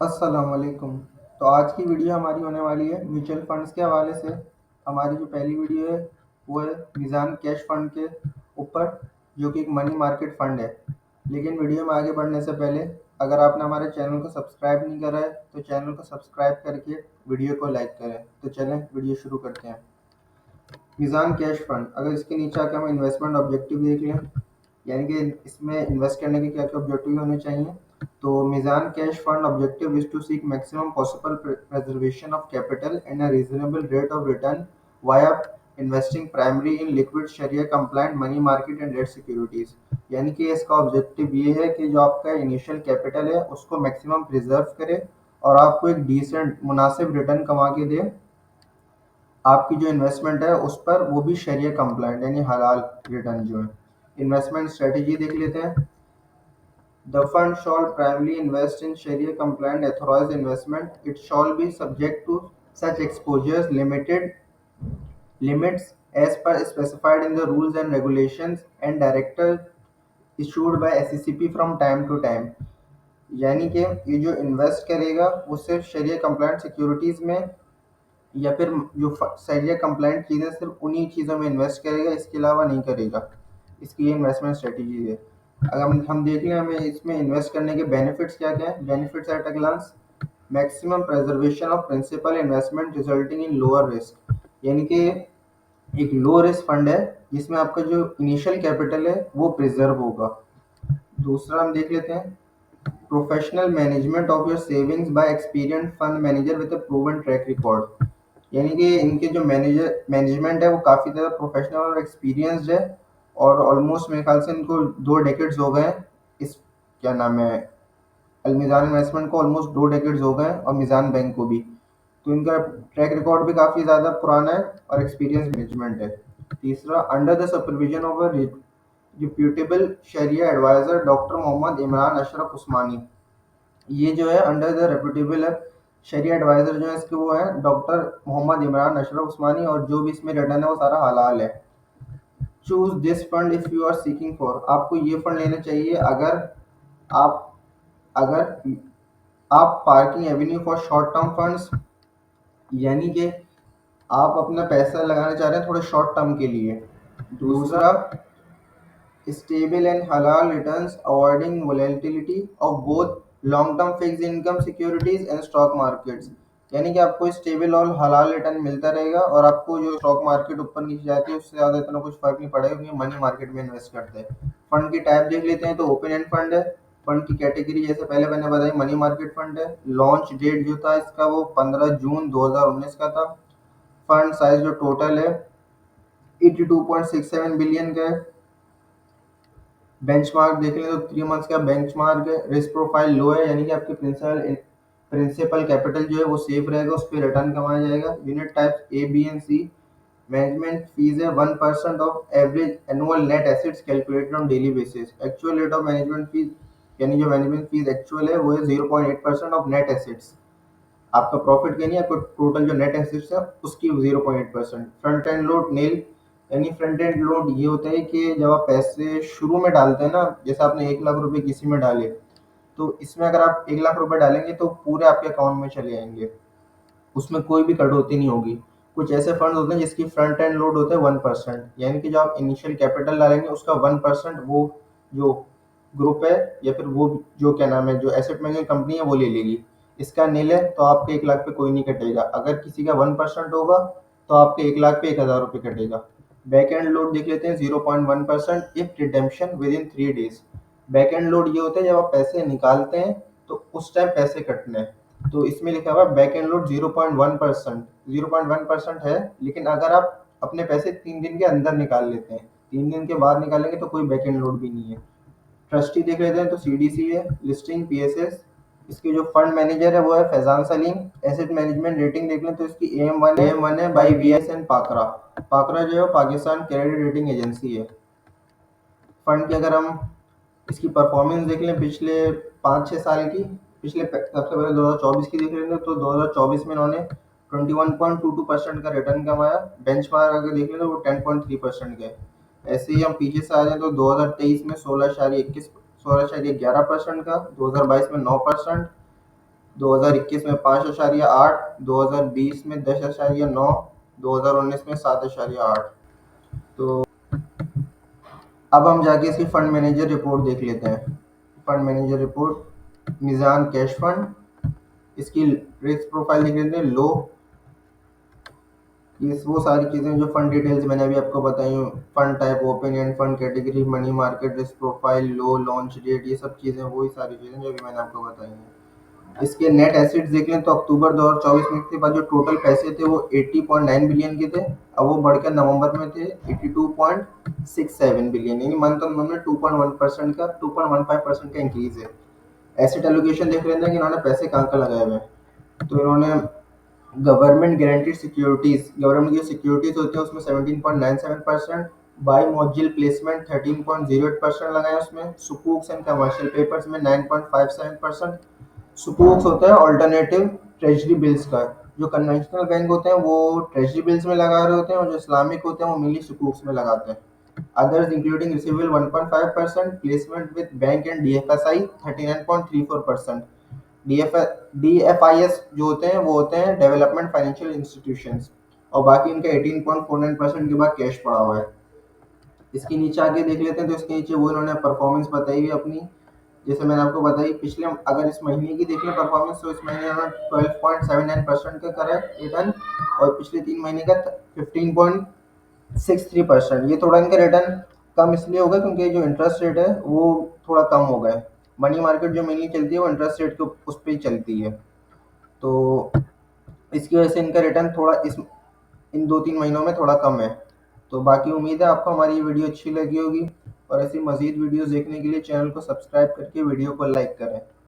अस्सलाम वालेकुम। तो आज की वीडियो हमारी होने वाली है म्यूचुअल फंड्स के हवाले से। हमारी जो पहली वीडियो है वो है मीज़ान कैश फंड के ऊपर, जो कि एक मनी मार्केट फंड है। लेकिन वीडियो में आगे बढ़ने से पहले अगर आपने हमारे चैनल को सब्सक्राइब नहीं करा है तो चैनल को सब्सक्राइब करके वीडियो को लाइक करें। तो चलें वीडियो शुरू करते हैं। मीज़ान कैश फंड, अगर इसके नीचे आकर हम इन्वेस्टमेंट ऑब्जेक्टिव देख लें, यानी कि इसमें इन्वेस्ट करने के क्या क्या ऑब्जेक्टिव होने चाहिए। तो Meezan cash fund objective is to seek maximum possible preservation of capital and a reasonable rate of return via investing primary in liquid shariah compliant money market and debt securities. यानी कि इसका ऑब्जेक्टिव ये है कि जो आपका इनिशियल कैपिटल है उसको मैक्सिमम प्रिजर्व करे और आपको एक डिसेंट मुनासिब रिटर्न कमा के दे आपकी जो इन्वेस्टमेंट है उस पर, वो भी शरिया कंप्लाइंट यानी हलाल रिटर्न जो है। इन्वेस्टमेंट स्ट्रेटजी देख लेते हैं। The fund shall primarily invest in Sharia-compliant authorized investment. It shall be subject to such exposures limited limits as per specified in the rules and regulations and directive issued by SECP from time to time. यानी कि ये जो invest करेगा वो सिर्फ शरिया complaint securities में या फिर जो शरिया कंप्लाइंट चीज़ें सिर्फ उन्हीं चीज़ों में इन्वेस्ट करेगा, इसके अलावा नहीं करेगा। इसकी ये इन्वेस्टमेंट स्ट्रेटजी है। अगर हम देख लें हमें इसमें इन्वेस्ट करने के बेनिफिट्स क्या क्या हैं। Benefits at a glance: maximum preservation of principal investment resulting in lower risk, यानी कि एक लो रिस्क फंड है जिसमें आपका जो इनिशियल कैपिटल है वो प्रिजर्व होगा। दूसरा हम देख लेते हैं professional management of your savings bye experience fund manager with a proven track record, यानी कि इनके जो मैनेजमेंट है वो काफ़ी ज़्यादा प्रोफेशनल और एक्सपीरियंस्ड है और ऑलमोस्ट मेरे ख्याल से इनको 2 डेकेड्स हो गए हैं। इस क्या नाम है, अलमीज़ान इन्वेस्टमेंट को ऑलमोस्ट 2 डेकेड्स हो गए हैं और मीज़ान बैंक को भी। तो इनका ट्रैक रिकॉर्ड भी काफ़ी ज़्यादा पुराना है और एक्सपीरियंस मैनेजमेंट है। तीसरा, under the supervision of a reputable shariah adviser doctor Mohammad Imran Ashraf Usmani. ये जो है अंडर द रेपुटेबल है शरिया एडवाइज़र जो है इसके वो है डॉक्टर मोहम्मद इमरान अशरफ उस्मानी, और जो भी इसमें रिटर्न है वो सारा हलाल है। Choose this fund if you are seeking for, आपको ये फंड लेना चाहिए अगर आप अगर आप parking avenue for short term funds, यानी कि आप अपना पैसा लगाना चाह रहे हैं थोड़े शॉर्ट टर्म के लिए। दूसरा, stable and halal returns avoiding volatility of both long term fixed income securities and stock markets, यानी कि आपको स्टेबल और हलाल रिटर्न मिलता रहेगा और आपको जो स्टॉक मार्केट ऊपर नीचे जाती है उससे ज़्यादा इतना कुछ फर्क नहीं पड़ेगा क्योंकि मनी मार्केट में इन्वेस्ट करते हैं। फंड की टाइप देख लेते हैं। तो ओपन एंड फंड है। फंड की कैटेगरी जैसे पहले मैंने बताई मनी मार्केट फंड है। लॉन्च डेट जो था इसका वो 15 जून 2019 का था। फंड साइज जो टोटल है 82.67 बिलियन का है। बेंचमार्क देख लें तो 3 मंथ्स का बेंचमार्क है। रिस्क प्रोफाइल लो है, यानी कि आपके प्रिंसिपल कैपिटल जो है वो सेफ रहेगा, उस पर रिटर्न कमाया जाएगा। Unit types A B and C. Management fees है 1% of average annual net assets calculated on daily basis. Actual rate of management fees, यानी जो मैनेजमेंट फीस एक्चुअल है वो है 0.8% ऑफ नेट एसेट्स। आपका प्रॉफिट के नहीं, आपको टोटल जो नेट एसेट्स है उसकी 0.8%। फ्रंट एंड लोड नील, यानी फ्रंट एंड लोड ये होता है कि जब आप पैसे शुरू में डालते हैं ना, जैसे आपने 1 लाख रुपए किसी में डाले, तो इसमें अगर आप 1 लाख रुपए डालेंगे तो पूरे आपके अकाउंट में चले जाएंगे, उसमें कोई भी कटौती नहीं होगी। कुछ ऐसे फंड होते हैं जिसकी फ्रंट एंड लोड होता है 1%, यानी कि जो आप इनिशियल कैपिटल डालेंगे उसका 1% वो जो ग्रुप है या फिर वो जो क्या नाम है जो एसेट मैनेजमेंट कंपनी है वो ले लेगी। इसका नील है तो आपके 1 लाख पे कोई नहीं कटेगा। अगर किसी का 1% होगा तो आपके 1 लाख पे 1,000 रुपये कटेगा। बैक एंड लोड देख लेते हैं 0.1% if redemption with in 3 days. Back and load ये होता है जब आप पैसे निकालते हैं तो उस टाइम पैसे कटने हैं। तो इसमें लिखा हुआ है बैक एंड लोड 0.1% है, लेकिन अगर आप अपने पैसे 3 दिन के अंदर निकाल लेते हैं, 3 दिन के बाद निकालेंगे तो कोई बैक एंड लोड भी नहीं है। ट्रस्टी देख लेते हैं तो सीडीसी है। Listing PSS. इसके जो फंड मैनेजर है वो है Faizan Salim. Asset management rating देख लें तो इसकी AM1 है बाई वीएस एंड पाकरा। पाकरा जो है पाकिस्तान क्रेडिट रेटिंग एजेंसी है। फंड की अगर हम इसकी परफॉर्मेंस देख लें पिछले 5-6 साल की, सबसे पहले 2024 की देख लेते हैं तो 2024 में इन्होंने 21.22% का रिटर्न कमाया। बेंचमार्क अगर देख लें तो वो 10.3% का है। ऐसे ही हम पीछे से आ जाएं तो 2023 में 16.11% का, 2022 में 9%, 2021 में 5.8, 2020 में 10.9, 2019 में 7.8। तो अब हम जाके इसकी फंड मैनेजर रिपोर्ट देख लेते हैं। Fund manager report, Meezan cash fund, इसकी रिस्क प्रोफाइल देख लेते हैं, लो। ये वो सारी चीज़ें जो फंड डिटेल्स मैंने अभी आपको बताई हूँ, fund type, open end fund category, money market, risk profile, low, launch date, ये सब चीज़ें वही सारी चीज़ें जो अभी मैंने आपको बताई हैं। इसके नेट एसेट्स देख लें तो अक्टूबर 2024 में के बाद जो टोटल पैसे थे वो 80.9 बिलियन के थे। अब वो बढ़कर नवंबर में थे 82.67 बिलियन, यानी मंथ ऑन मंथ में 2.1% का 2.15% का इंक्रीज है। एसेट एलोकेशन देख लेते हैं कि इन्होंने पैसे कहाँ कहाँ लगाए हुए हैं। तो इन्होंने गवर्नमेंट गारंटीड सिक्योरिटीज, गवर्नमेंट की सिक्योरिटीज होती है उसमें 17.97%, बाई मॉड्यूल प्लेसमेंट 13.08% लगाए उसमें, सुकूक्स एंड कमर्शियल पेपर्स में 9.57%। सुकूक्स होता है ऑल्टरनेटिव ट्रेजरी बिल्स का, जो कन्वेंशनल बैंक होते हैं वो ट्रेजरी बिल्स में लगा रहे होते हैं और जो इस्लामिक होते हैं वो मिली सुकूक्स में लगाते हैं। Others including receivable 1.5%, placement with bank and DFSI 39.34%। DFIS जो होते हैं वो होते हैं डेवलपमेंट फाइनेंशियल इंस्टीट्यूशंस, और बाकी इनका 18.49% के बाद कैश पड़ा हुआ है। इसके नीचे आगे देख लेते हैं तो इसके नीचे वो इन्होंने परफॉर्मेंस बताई हुई अपनी, जैसे मैंने आपको बताई पिछले, अगर इस महीने की देख लें परफॉर्मेंस तो इस महीने उन्होंने 12.79% का करा है रिटर्न, और पिछले 3 महीने का 15.63%। ये थोड़ा इनका रिटर्न कम इसलिए होगा क्योंकि जो इंटरेस्ट रेट है वो थोड़ा कम हो गया है। मनी मार्केट जो मेनली चलती है वो इंटरेस्ट रेट के उस पर ही चलती है, तो इसकी वजह से इनका रिटर्न थोड़ा इस इन 2-3 महीनों में थोड़ा कम है। तो बाकी उम्मीद है आपको हमारी ये वीडियो अच्छी लगी होगी, और ऐसी मज़ीद वीडियोस देखने के लिए चैनल को सब्सक्राइब करके वीडियो को लाइक करें।